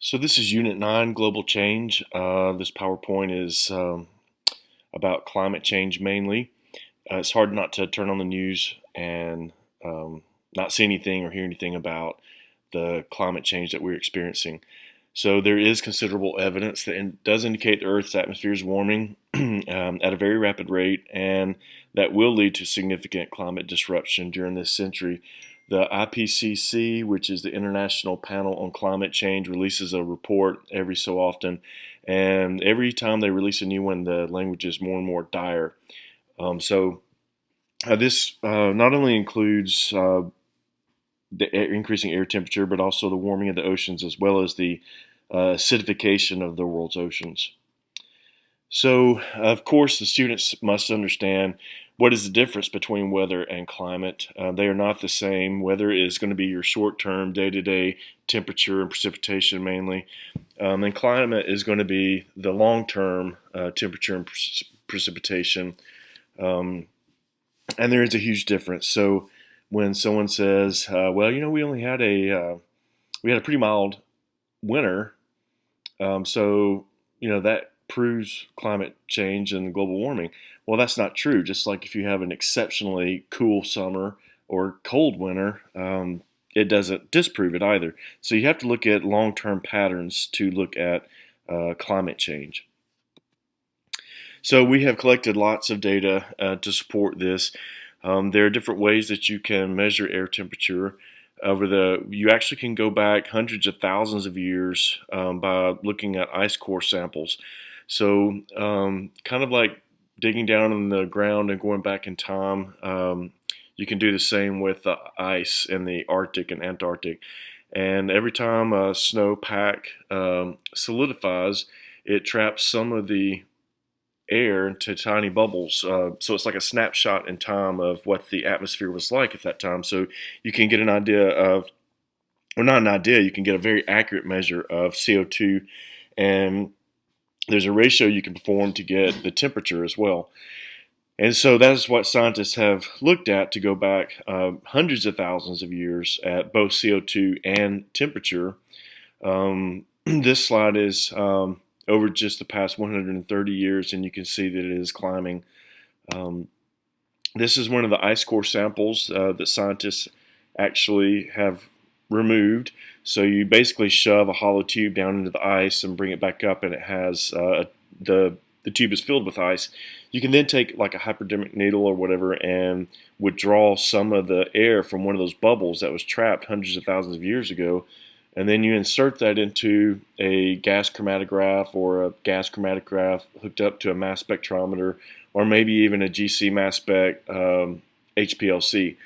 So this is Unit 9, Global Change. This PowerPoint is about climate change mainly. It's hard not to turn on the news and not see anything or hear anything about the climate change that we're experiencing. So there is considerable evidence that does indicate the Earth's atmosphere is warming at a very rapid rate, and that will lead to significant climate disruption during this century. The IPCC, which is the International Panel on Climate Change, releases a report every so often, and every time they release a new one, the language is more and more dire. This not only includes the increasing air temperature, but also the warming of the oceans, as well as the acidification of the world's oceans. So, of course, the students must understand what is the difference between weather and climate. They are not the same. Weather is going to be your short-term, day-to-day temperature and precipitation mainly, and climate is going to be the long-term temperature and precipitation. And there is a huge difference. So, when someone says, "Well, we only had we had a pretty mild winter," that proves climate change and global warming. Well, that's not true. Just like if you have an exceptionally cool summer or cold winter, it doesn't disprove it either. So you have to look at long-term patterns to look at climate change. So we have collected lots of data to support this. There are different ways that you can measure air temperature. You actually can go back hundreds of thousands of years by looking at ice core samples. So kind of like digging down in the ground and going back in time, you can do the same with the ice in the Arctic and Antarctic. And every time a snowpack solidifies, it traps some of the air into tiny bubbles. So it's like a snapshot in time of what the atmosphere was like at that time. So you can get an idea of, or not an idea, you can get a very accurate measure of CO2, and there's a ratio you can perform to get the temperature as well. And so that is what scientists have looked at to go back hundreds of thousands of years at both CO2 and temperature. This slide is over just the past 130 years, and you can see that it is climbing. This is one of the ice core samples that scientists actually have removed. So you basically shove a hollow tube down into the ice and bring it back up, and it has the tube is filled with ice. You can then take like a hypodermic needle or whatever and withdraw some of the air from one of those bubbles that was trapped hundreds of thousands of years ago, and then you insert that into a gas chromatograph or a gas chromatograph hooked up to a mass spectrometer, or maybe even a GC mass spec HPLC,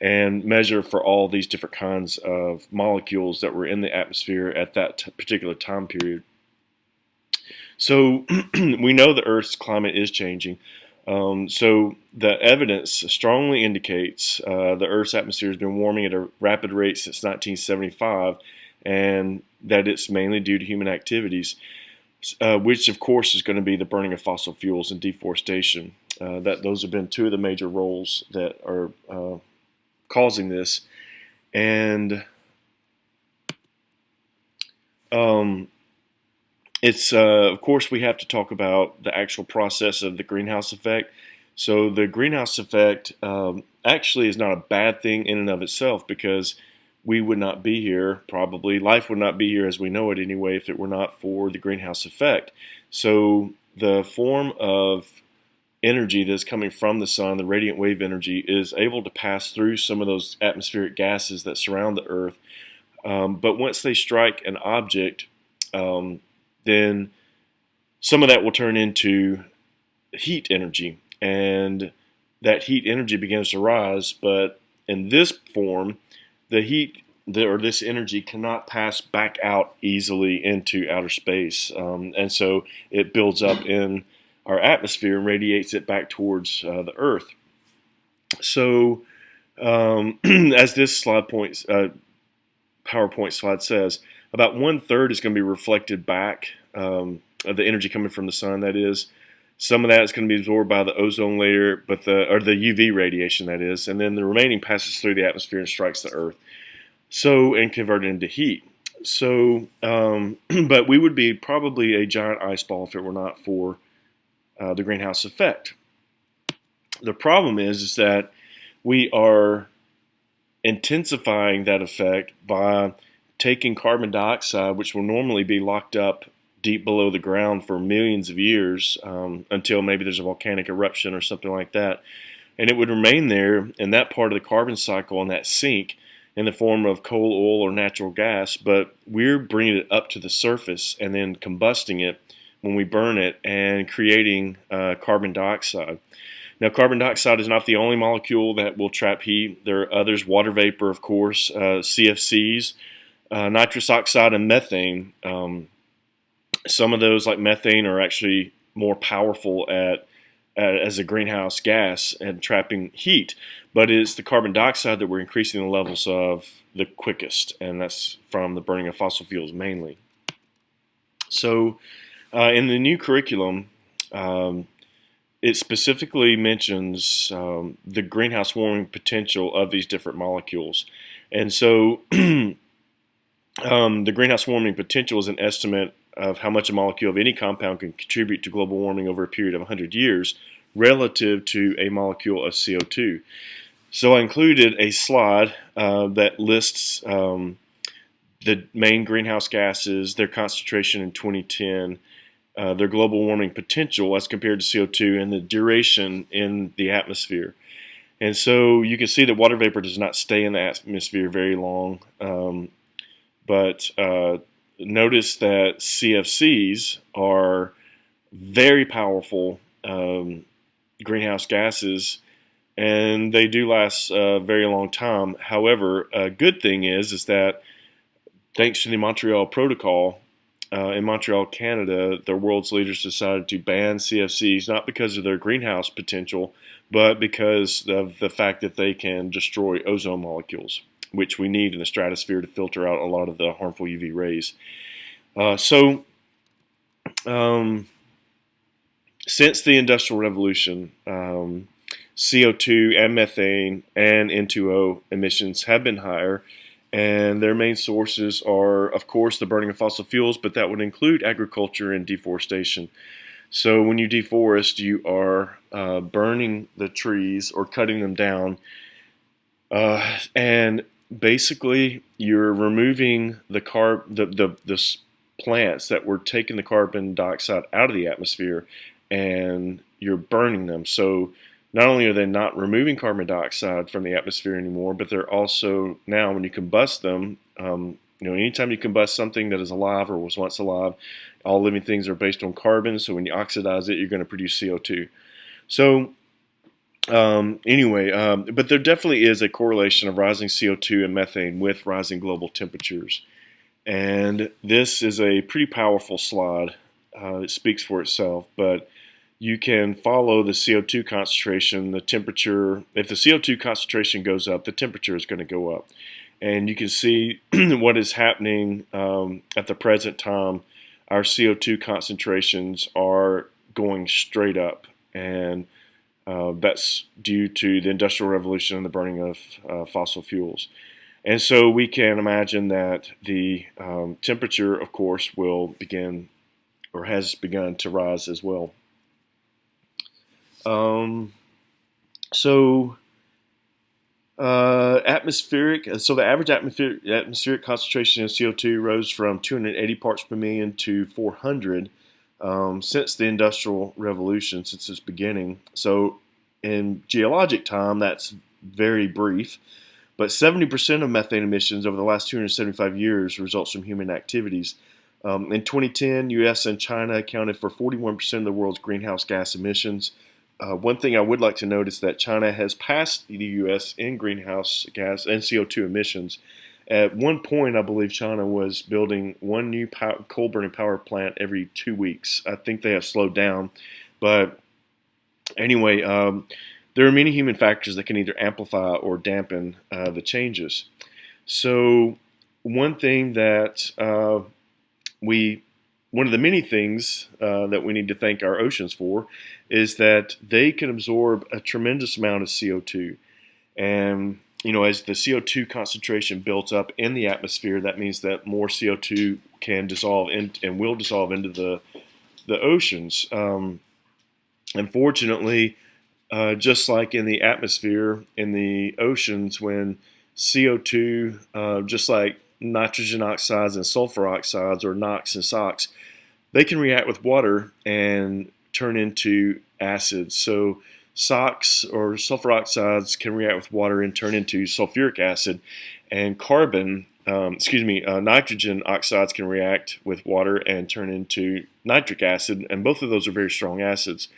and measure for all these different kinds of molecules that were in the atmosphere at that particular time period. So we know the Earth's climate is changing. So the evidence strongly indicates the Earth's atmosphere has been warming at a rapid rate since 1975, and that it's mainly due to human activities, which of course is going to be the burning of fossil fuels and deforestation. Those have been two of the major roles that are causing this. And of course, we have to talk about the actual process of the greenhouse effect. So the greenhouse effect actually is not a bad thing in and of itself, because we would not be here, probably. Life would not be here as we know it anyway if it were not for the greenhouse effect. So the form of energy that's coming from the sun, the radiant wave energy, is able to pass through some of those atmospheric gases that surround the Earth. But once they strike an object, then some of that will turn into heat energy, and that heat energy begins to rise. But in this form, this energy cannot pass back out easily into outer space, and so it builds up in our atmosphere and radiates it back towards the Earth. So, as this PowerPoint slide says, about 1/3 is going to be reflected back of the energy coming from the sun. That is, some of that is going to be absorbed by the ozone layer, or the UV radiation, that is, and then the remaining passes through the atmosphere and strikes the Earth. And converted into heat. But we would be probably a giant ice ball if it were not for the greenhouse effect. The problem is that we are intensifying that effect by taking carbon dioxide, which will normally be locked up deep below the ground for millions of years until maybe there's a volcanic eruption or something like that. And it would remain there in that part of the carbon cycle in that sink in the form of coal, oil, or natural gas, but we're bringing it up to the surface and then combusting it when we burn it and creating carbon dioxide. Now, carbon dioxide is not the only molecule that will trap heat. There are others, water vapor, of course, CFCs, nitrous oxide, and methane. Some of those, like methane, are actually more powerful as a greenhouse gas and trapping heat. But it's the carbon dioxide that we're increasing the levels of the quickest, and that's from the burning of fossil fuels mainly. So in the new curriculum, it specifically mentions the greenhouse warming potential of these different molecules. And so the greenhouse warming potential is an estimate of how much a molecule of any compound can contribute to global warming over a period of 100 years relative to a molecule of CO2. So I included a slide that lists the main greenhouse gases, their concentration in 2010, their global warming potential as compared to CO2, and the duration in the atmosphere. And so you can see that water vapor does not stay in the atmosphere very long, but notice that CFCs are very powerful greenhouse gases, and they do last a very long time. However, a good thing is that thanks to the Montreal Protocol, in Montreal, Canada, the world's leaders decided to ban CFCs, not because of their greenhouse potential, but because of the fact that they can destroy ozone molecules, which we need in the stratosphere to filter out a lot of the harmful UV rays. Since the Industrial Revolution, CO2 and methane and N2O emissions have been higher, and their main sources are, of course, the burning of fossil fuels, but that would include agriculture and deforestation. So when you deforest, you are burning the trees or cutting them down, and basically you're removing the plants that were taking the carbon dioxide out of the atmosphere, and you're burning them. So not only are they not removing carbon dioxide from the atmosphere anymore, but they're also now, when you combust them, anytime you combust something that is alive or was once alive, all living things are based on carbon. So when you oxidize it, you're going to produce CO2. So but there definitely is a correlation of rising CO2 and methane with rising global temperatures. And this is a pretty powerful slide. It speaks for itself, but you can follow the CO2 concentration, the temperature. If the CO2 concentration goes up, the temperature is going to go up. And you can see what is happening at the present time. Our CO2 concentrations are going straight up, and that's due to the Industrial Revolution and the burning of fossil fuels. And so we can imagine that the temperature, of course, will begin or has begun to rise as well. The average atmospheric concentration of CO2 rose from 280 parts per million to 400 since the Industrial Revolution, since its beginning. So in geologic time, that's very brief, but 70% of methane emissions over the last 275 years results from human activities. In 2010, U.S. and China accounted for 41% of the world's greenhouse gas emissions. One thing I would like to note is that China has passed the U.S. in greenhouse gas and CO2 emissions. At one point, I believe China was building one new coal-burning power plant every 2 weeks. I think they have slowed down. But anyway, there are many human factors that can either amplify or dampen the changes. So one thing that one of the many things that we need to thank our oceans for is that they can absorb a tremendous amount of CO2. And as the CO2 concentration builds up in the atmosphere, that means that more CO2 can dissolve and will dissolve into the oceans. Unfortunately, just like in the atmosphere, in the oceans, when CO2, just like nitrogen oxides and sulfur oxides, or NOx and SOx, they can react with water and turn into acids. So SOx, or sulfur oxides, can react with water and turn into sulfuric acid, and nitrogen oxides can react with water and turn into nitric acid, and both of those are very strong acids,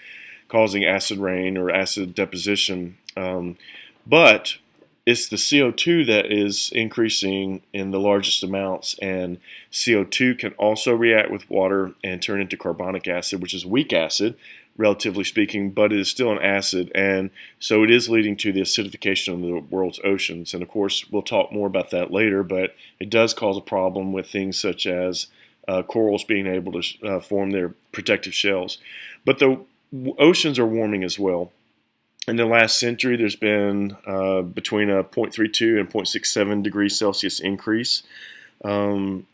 causing acid rain or acid deposition. But it's the CO2 that is increasing in the largest amounts, and CO2 can also react with water and turn into carbonic acid, which is weak acid, relatively speaking, but it is still an acid, and so it is leading to the acidification of the world's oceans. And of course, we'll talk more about that later, but it does cause a problem with things such as corals being able to form their protective shells. But the oceans are warming as well. In the last century, there's been between a 0.32 and 0.67 degrees Celsius increase, and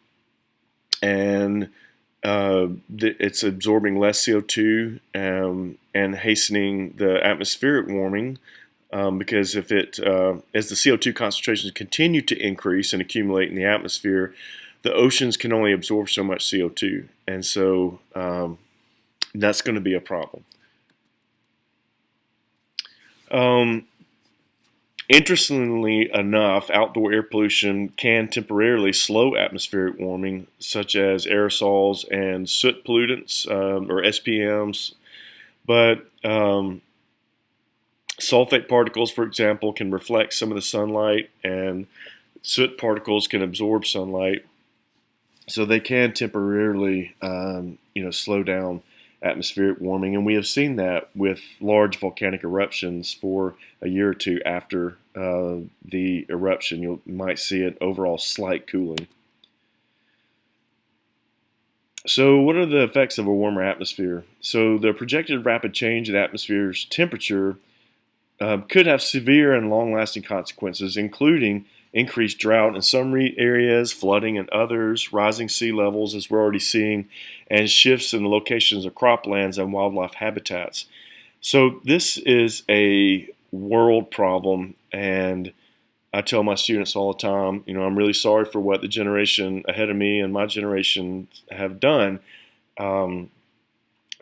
it's absorbing less CO2 and hastening the atmospheric warming, because if as the CO2 concentrations continue to increase and accumulate in the atmosphere, the oceans can only absorb so much CO2, and so that's going to be a problem. Interestingly enough, outdoor air pollution can temporarily slow atmospheric warming, such as aerosols and soot pollutants, or SPMs. But sulfate particles, for example, can reflect some of the sunlight, and soot particles can absorb sunlight. So they can temporarily, slow down atmospheric warming, and we have seen that with large volcanic eruptions for a year or two after the eruption. You might see an overall slight cooling. So what are the effects of a warmer atmosphere? So the projected rapid change in the atmosphere's temperature could have severe and long-lasting consequences, including increased drought in some areas, flooding in others, rising sea levels, as we're already seeing, and shifts in the locations of croplands and wildlife habitats. So this is a world problem, and I tell my students all the time, I'm really sorry for what the generation ahead of me and my generation have done, and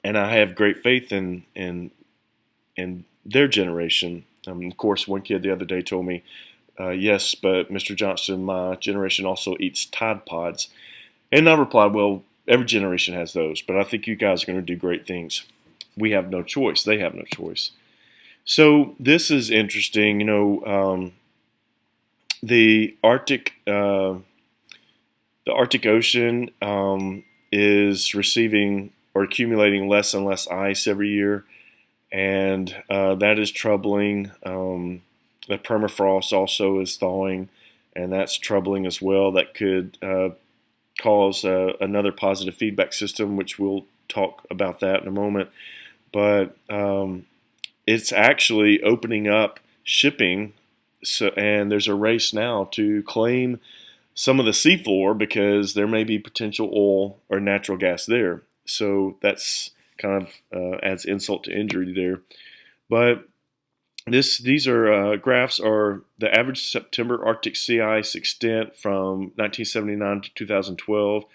I have great faith in their generation. Of course, one kid the other day told me, yes, but Mr. Johnston, my generation also eats Tide Pods. And I replied, well, every generation has those, but I think you guys are going to do great things. We have no choice. They have no choice. So this is interesting. The Arctic Ocean is receiving or accumulating less and less ice every year, and that is troubling. The permafrost also is thawing, and that's troubling as well. That could cause another positive feedback system, which we'll talk about that in a moment. But it's actually opening up shipping, and there's a race now to claim some of the seafloor because there may be potential oil or natural gas there. So that's kind of adds insult to injury there. But these are graphs are the average September Arctic sea ice extent from 1979 to 2012,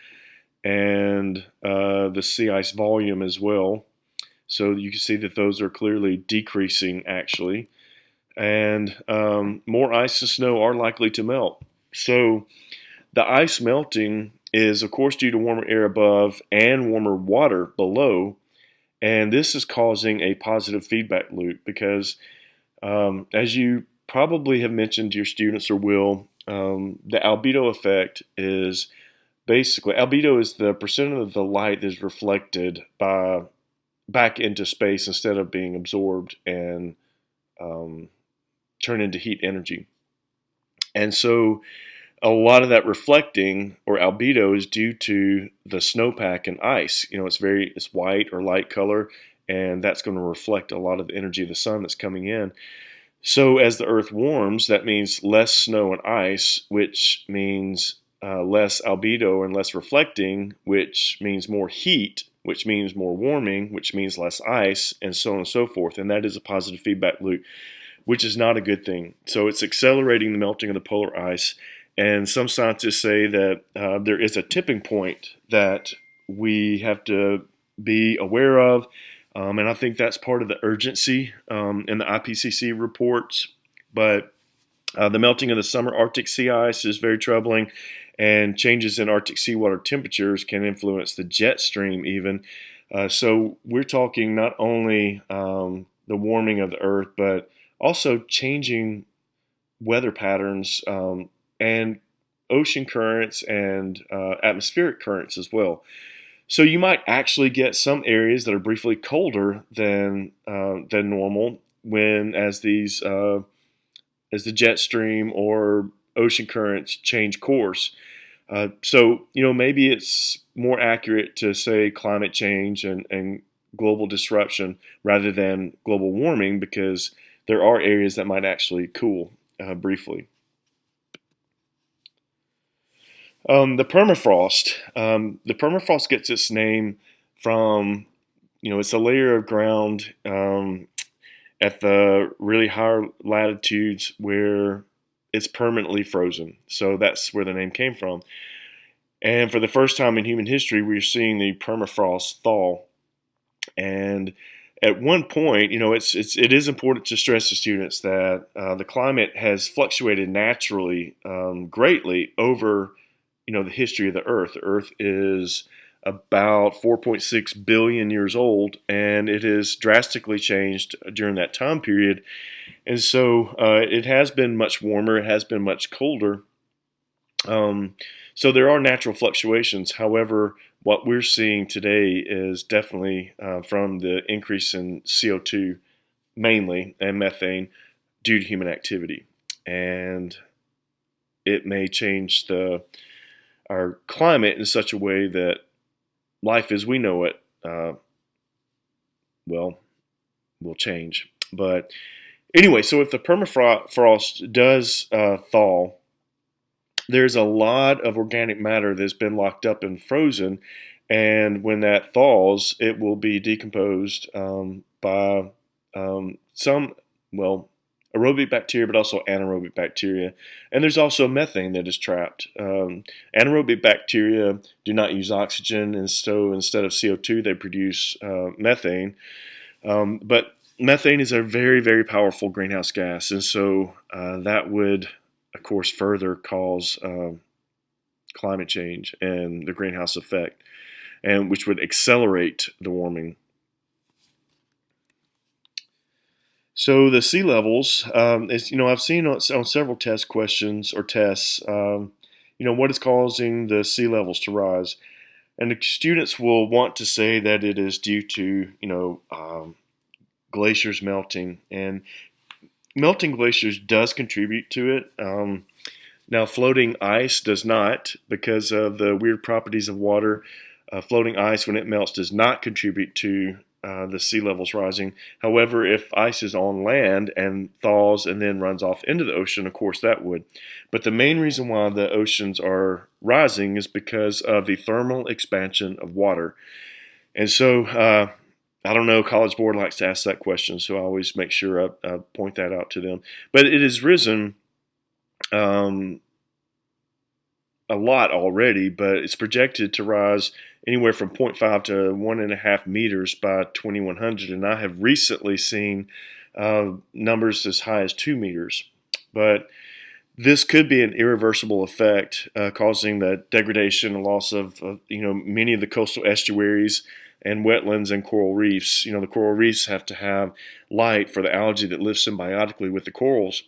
and the sea ice volume as well. So you can see that those are clearly decreasing, actually, and more ice and snow are likely to melt. So the ice melting is, of course, due to warmer air above and warmer water below, and this is causing a positive feedback loop because as you probably have mentioned to your students or will, the albedo effect is basically, albedo is the percent of the light that is reflected back into space instead of being absorbed and turn into heat energy. And so a lot of that reflecting, or albedo, is due to the snowpack and ice. It's white or light color, and that's going to reflect a lot of the energy of the sun that's coming in. So as the Earth warms, that means less snow and ice, which means less albedo and less reflecting, which means more heat, which means more warming, which means less ice, and so on and so forth. And that is a positive feedback loop, which is not a good thing. So it's accelerating the melting of the polar ice. And some scientists say that there is a tipping point that we have to be aware of. And I think that's part of the urgency in the IPCC reports. But the melting of the summer Arctic sea ice is very troubling, and changes in Arctic seawater temperatures can influence the jet stream even. So we're talking not only the warming of the Earth, but also changing weather patterns and ocean currents and atmospheric currents as well. So you might actually get some areas that are briefly colder than normal when as the jet stream or ocean currents change course. So maybe it's more accurate to say climate change and global disruption rather than global warming, because there are areas that might actually cool briefly. The permafrost gets its name from, it's a layer of ground at the really higher latitudes where it's permanently frozen. So that's where the name came from. And for the first time in human history, we're seeing the permafrost thaw. And at one point, it is important to stress to students that the climate has fluctuated naturally greatly over the history of the Earth. The Earth is about 4.6 billion years old, and it has drastically changed during that time period. And so it has been much warmer, it has been much colder. So there are natural fluctuations. However, what we're seeing today is definitely from the increase in CO2 mainly and methane due to human activity. And it may change our climate in such a way that life as we know it, will change. But anyway, so if the permafrost does thaw, there's a lot of organic matter that's been locked up and frozen, and when that thaws, it will be decomposed by some, aerobic bacteria, but also anaerobic bacteria. And there's also methane that is trapped. Anaerobic bacteria do not use oxygen, and so instead of CO2, they produce methane. But methane is a very, very powerful greenhouse gas, and so that would, of course, further cause climate change and the greenhouse effect, and which would accelerate the warming. So the sea levels, I've seen on several test questions or tests, what is causing the sea levels to rise? And the students will want to say that it is due to, glaciers melting. And melting glaciers does contribute to it. Now, floating ice does not, because of the weird properties of water. Floating ice, when it melts, does not contribute to the sea levels rising. However, if ice is on land and thaws and then runs off into the ocean, of course that would. But the main reason why the oceans are rising is because of the thermal expansion of water. And so, I don't know, College Board likes to ask that question, so I always make sure I point that out to them. But it has risen a lot already, but it's projected to rise anywhere from 0.5 to 1.5 meters by 2100, and I have recently seen numbers as high as 2 meters. But this could be an irreversible effect, causing the degradation and loss of many of the coastal estuaries and wetlands and coral reefs. The coral reefs have to have light for the algae that lives symbiotically with the corals.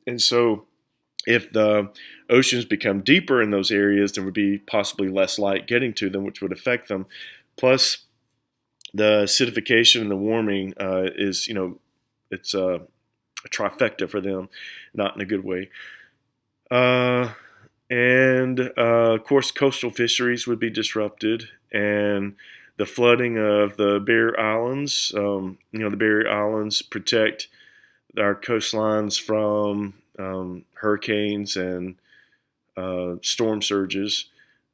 And so if the oceans become deeper in those areas, there would be possibly less light getting to them, which would affect them. Plus, the acidification and the warming it's a trifecta for them, not in a good way. Of course, coastal fisheries would be disrupted, and the flooding of the barrier islands. The barrier islands protect our coastlines from hurricanes and storm surges,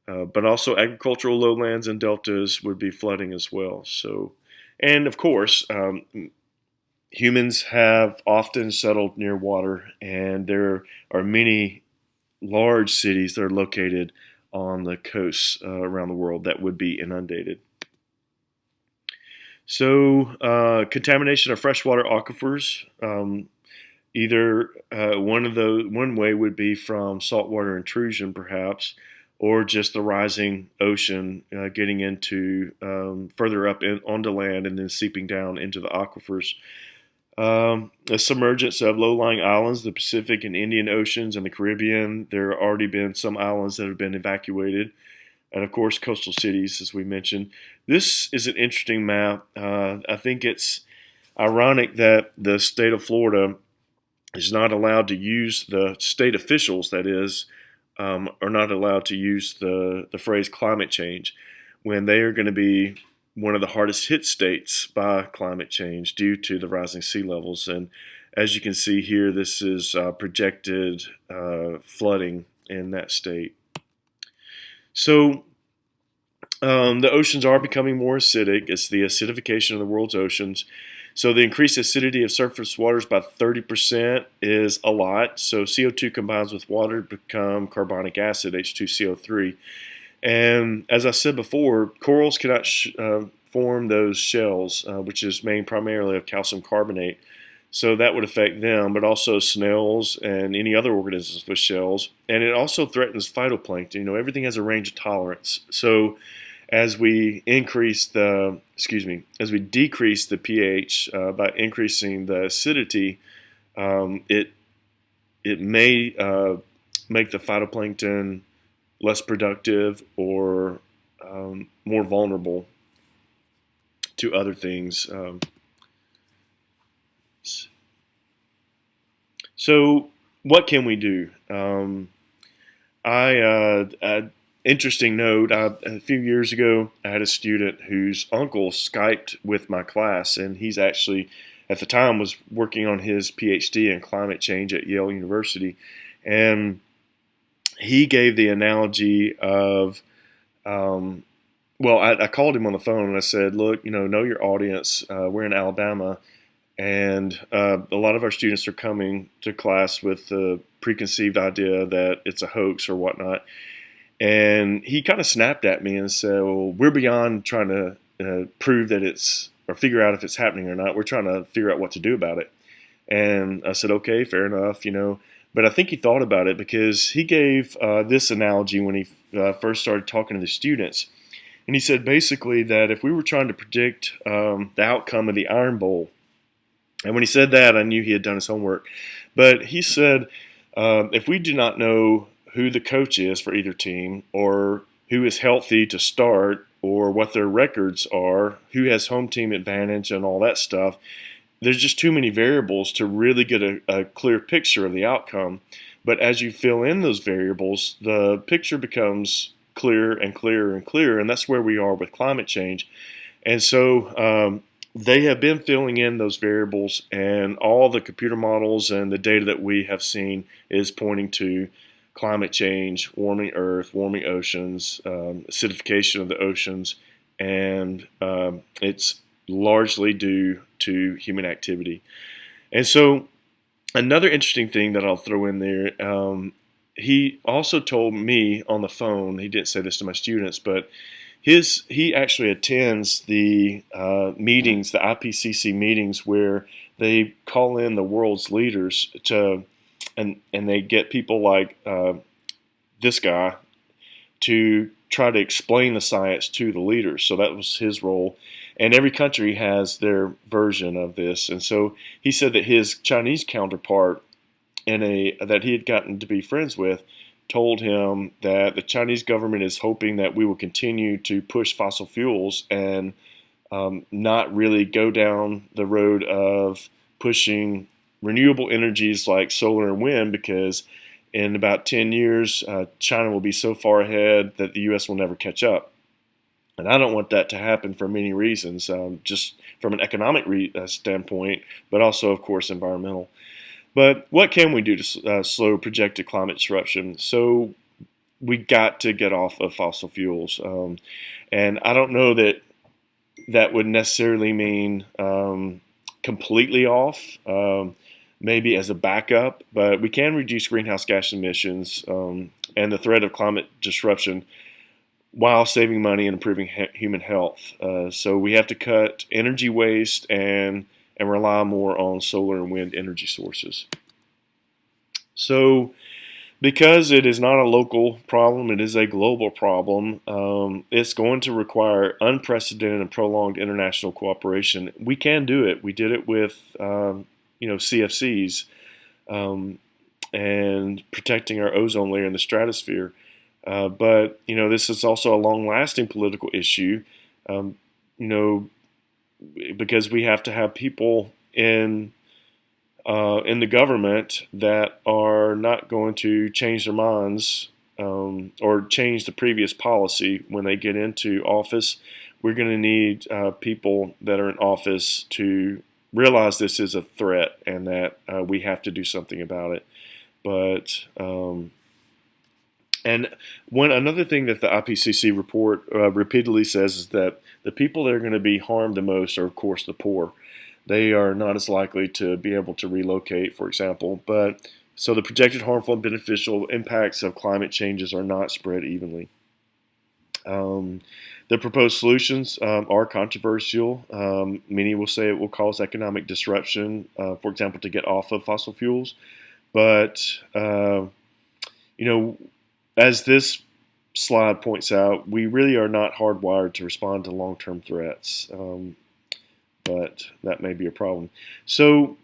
but also agricultural lowlands and deltas would be flooding as well. So, and of course, humans have often settled near water, and there are many large cities that are located on the coasts around the world that would be inundated. So, contamination of freshwater aquifers. Either one way would be from saltwater intrusion, perhaps, or just the rising ocean getting into further up onto land and then seeping down into the aquifers. The submergence of low-lying islands, the Pacific and Indian Oceans and the Caribbean. There have already been some islands that have been evacuated. And of course, coastal cities, as we mentioned. This is an interesting map. I think it's ironic that the state of Florida is not allowed to use, the state officials, that is, are not allowed to use the phrase climate change when they are going to be one of the hardest hit states by climate change due to the rising sea levels. And as you can see here, this is projected flooding in that state. So the oceans are becoming more acidic. It's the acidification of the world's oceans. So the increased acidity of surface waters by 30% is a lot. So CO2 combines with water to become carbonic acid, H2CO3. And as I said before, corals cannot form those shells, which is made primarily of calcium carbonate. So that would affect them, but also snails and any other organisms with shells. And it also threatens phytoplankton. You know, everything has a range of tolerance. So as we decrease the pH by increasing the acidity, it may make the phytoplankton less productive or more vulnerable to other things. So what can we do? Interesting note, a few years ago, I had a student whose uncle Skyped with my class, and he's actually, at the time, was working on his PhD in climate change at Yale University. And he gave the analogy of, I called him on the phone and I said, look, know your audience. We're in Alabama, and a lot of our students are coming to class with the preconceived idea that it's a hoax or whatnot. And he kind of snapped at me and said, well, we're beyond trying to prove that or figure out if it's happening or not. We're trying to figure out what to do about it. And I said, okay, fair enough, But I think he thought about it because he gave this analogy when he first started talking to the students. And he said basically that if we were trying to predict the outcome of the Iron Bowl, and when he said that, I knew he had done his homework. But he said, if we do not know who the coach is for either team, or who is healthy to start, or what their records are, who has home team advantage and all that stuff, there's just too many variables to really get a clear picture of the outcome. But as you fill in those variables, the picture becomes clearer and clearer and clearer, and that's where we are with climate change. And so they have been filling in those variables, and all the computer models and the data that we have seen is pointing to climate change, warming Earth, warming oceans, acidification of the oceans, and it's largely due to human activity. And so another interesting thing that I'll throw in there, he also told me on the phone, he didn't say this to my students, but he actually attends the meetings, the IPCC meetings, where they call in the world's leaders and they get people like this guy to try to explain the science to the leaders. So that was his role. And every country has their version of this. And so he said that his Chinese counterpart that he had gotten to be friends with told him that the Chinese government is hoping that we will continue to push fossil fuels and not really go down the road of pushing renewable energies like solar and wind, because in about 10 years, China will be so far ahead that the U.S. will never catch up. And I don't want that to happen for many reasons. Just from an economic standpoint, but also, of course, environmental. But what can we do to slow projected climate disruption? So we got to get off of fossil fuels. And I don't know that that would necessarily mean completely off, maybe as a backup, but we can reduce greenhouse gas emissions and the threat of climate disruption while saving money and improving human health. So we have to cut energy waste and rely more on solar and wind energy sources. So because it is not a local problem, it is a global problem. It's going to require unprecedented and prolonged international cooperation. We can do it. We did it with, CFCs and protecting our ozone layer in the stratosphere. But this is also a long-lasting political issue. Because we have to have people in the government that are not going to change their minds or change the previous policy when they get into office. We're going to need people that are in office to realize this is a threat and that we have to do something about it. But another thing that the IPCC report repeatedly says is that the people that are going to be harmed the most are, of course, the poor. They are not as likely to be able to relocate, for example. But so the projected harmful and beneficial impacts of climate changes are not spread evenly. The proposed solutions are controversial. Many will say it will cause economic disruption, for example, to get off of fossil fuels. But as this slide points out, we really are not hardwired to respond to long-term threats. But that may be a problem. So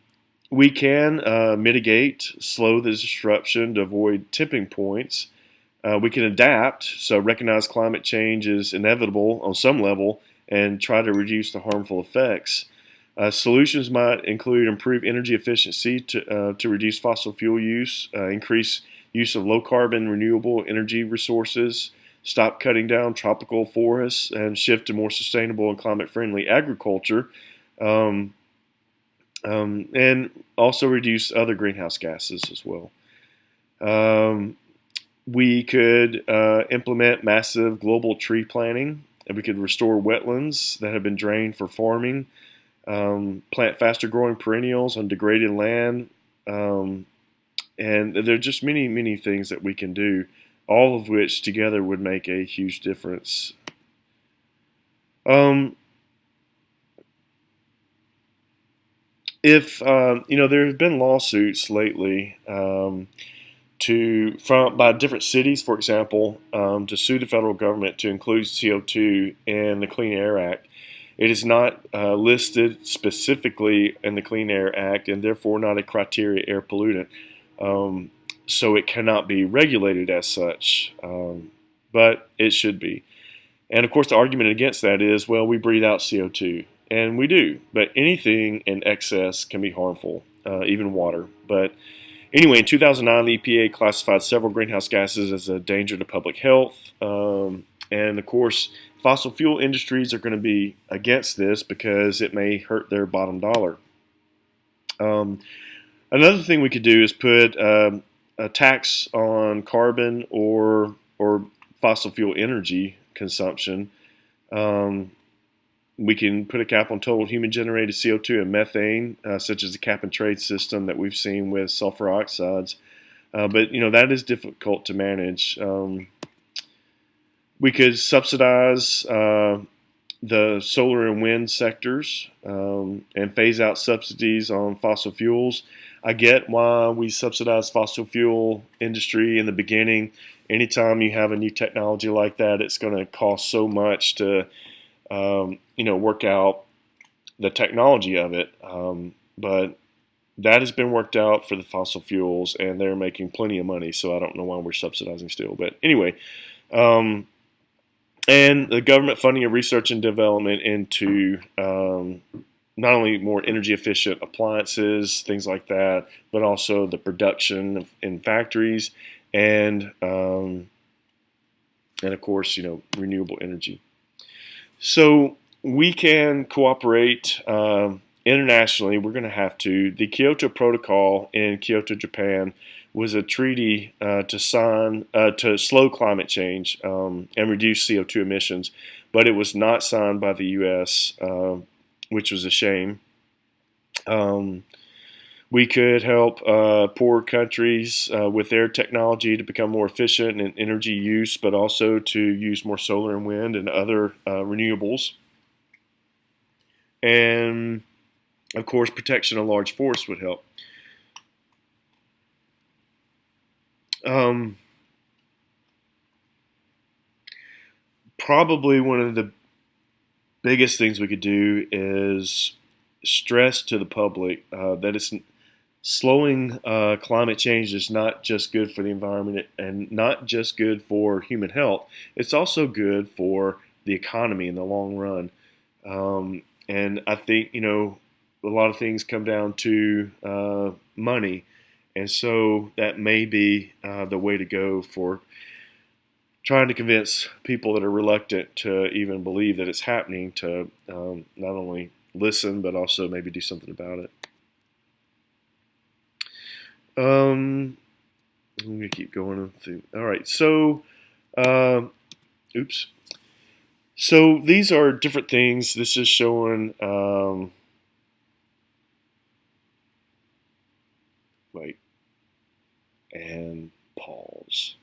we can mitigate, slow the disruption to avoid tipping points. We can adapt, so recognize climate change is inevitable on some level and try to reduce the harmful effects. Solutions might include improved energy efficiency to reduce fossil fuel use, increase use of low-carbon renewable energy resources, stop cutting down tropical forests, and shift to more sustainable and climate-friendly agriculture, and also reduce other greenhouse gases as well. We could implement massive global tree planting, and we could restore wetlands that have been drained for farming, plant faster-growing perennials on degraded land, and there are just many, many things that we can do, all of which together would make a huge difference. There have been lawsuits lately by different cities, for example, to sue the federal government to include CO2 in the Clean Air Act. It is not listed specifically in the Clean Air Act and therefore not a criteria air pollutant. So it cannot be regulated as such, but it should be. And of course, the argument against that is, well, we breathe out CO2. And we do, but anything in excess can be harmful, even water. But anyway, in 2009, the EPA classified several greenhouse gases as a danger to public health. And of course, fossil fuel industries are going to be against this because it may hurt their bottom dollar. Another thing we could do is put a tax on carbon or fossil fuel energy consumption. We can put a cap on total human-generated CO2 and methane, such as the cap-and-trade system that we've seen with sulfur oxides. But that is difficult to manage. We could subsidize the solar and wind sectors and phase out subsidies on fossil fuels. I get why we subsidize fossil fuel industry in the beginning. Anytime you have a new technology like that, it's going to cost so much to work out the technology of it. But that has been worked out for the fossil fuels, and they're making plenty of money, so I don't know why we're subsidizing still. But anyway, and the government funding of research and development into not only more energy efficient appliances, things like that, but also the production in factories and of course, renewable energy. So we can cooperate internationally. We're going to have to. The Kyoto Protocol in Kyoto, Japan, was a treaty to slow climate change and reduce CO2 emissions, but it was not signed by the U.S., which was a shame. We could help poor countries with their technology to become more efficient in energy use, but also to use more solar and wind and other renewables. And of course, protection of large forests would help. Probably one of the biggest things we could do is stress to the public that it's slowing climate change is not just good for the environment and not just good for human health. It's also good for the economy in the long run. And I think, a lot of things come down to money. And so that may be the way to go for trying to convince people that are reluctant to even believe that it's happening to not only listen, but also maybe do something about it. I'm going to keep going through. All right, so, oops. So these are different things. This is showing, wait, and pause.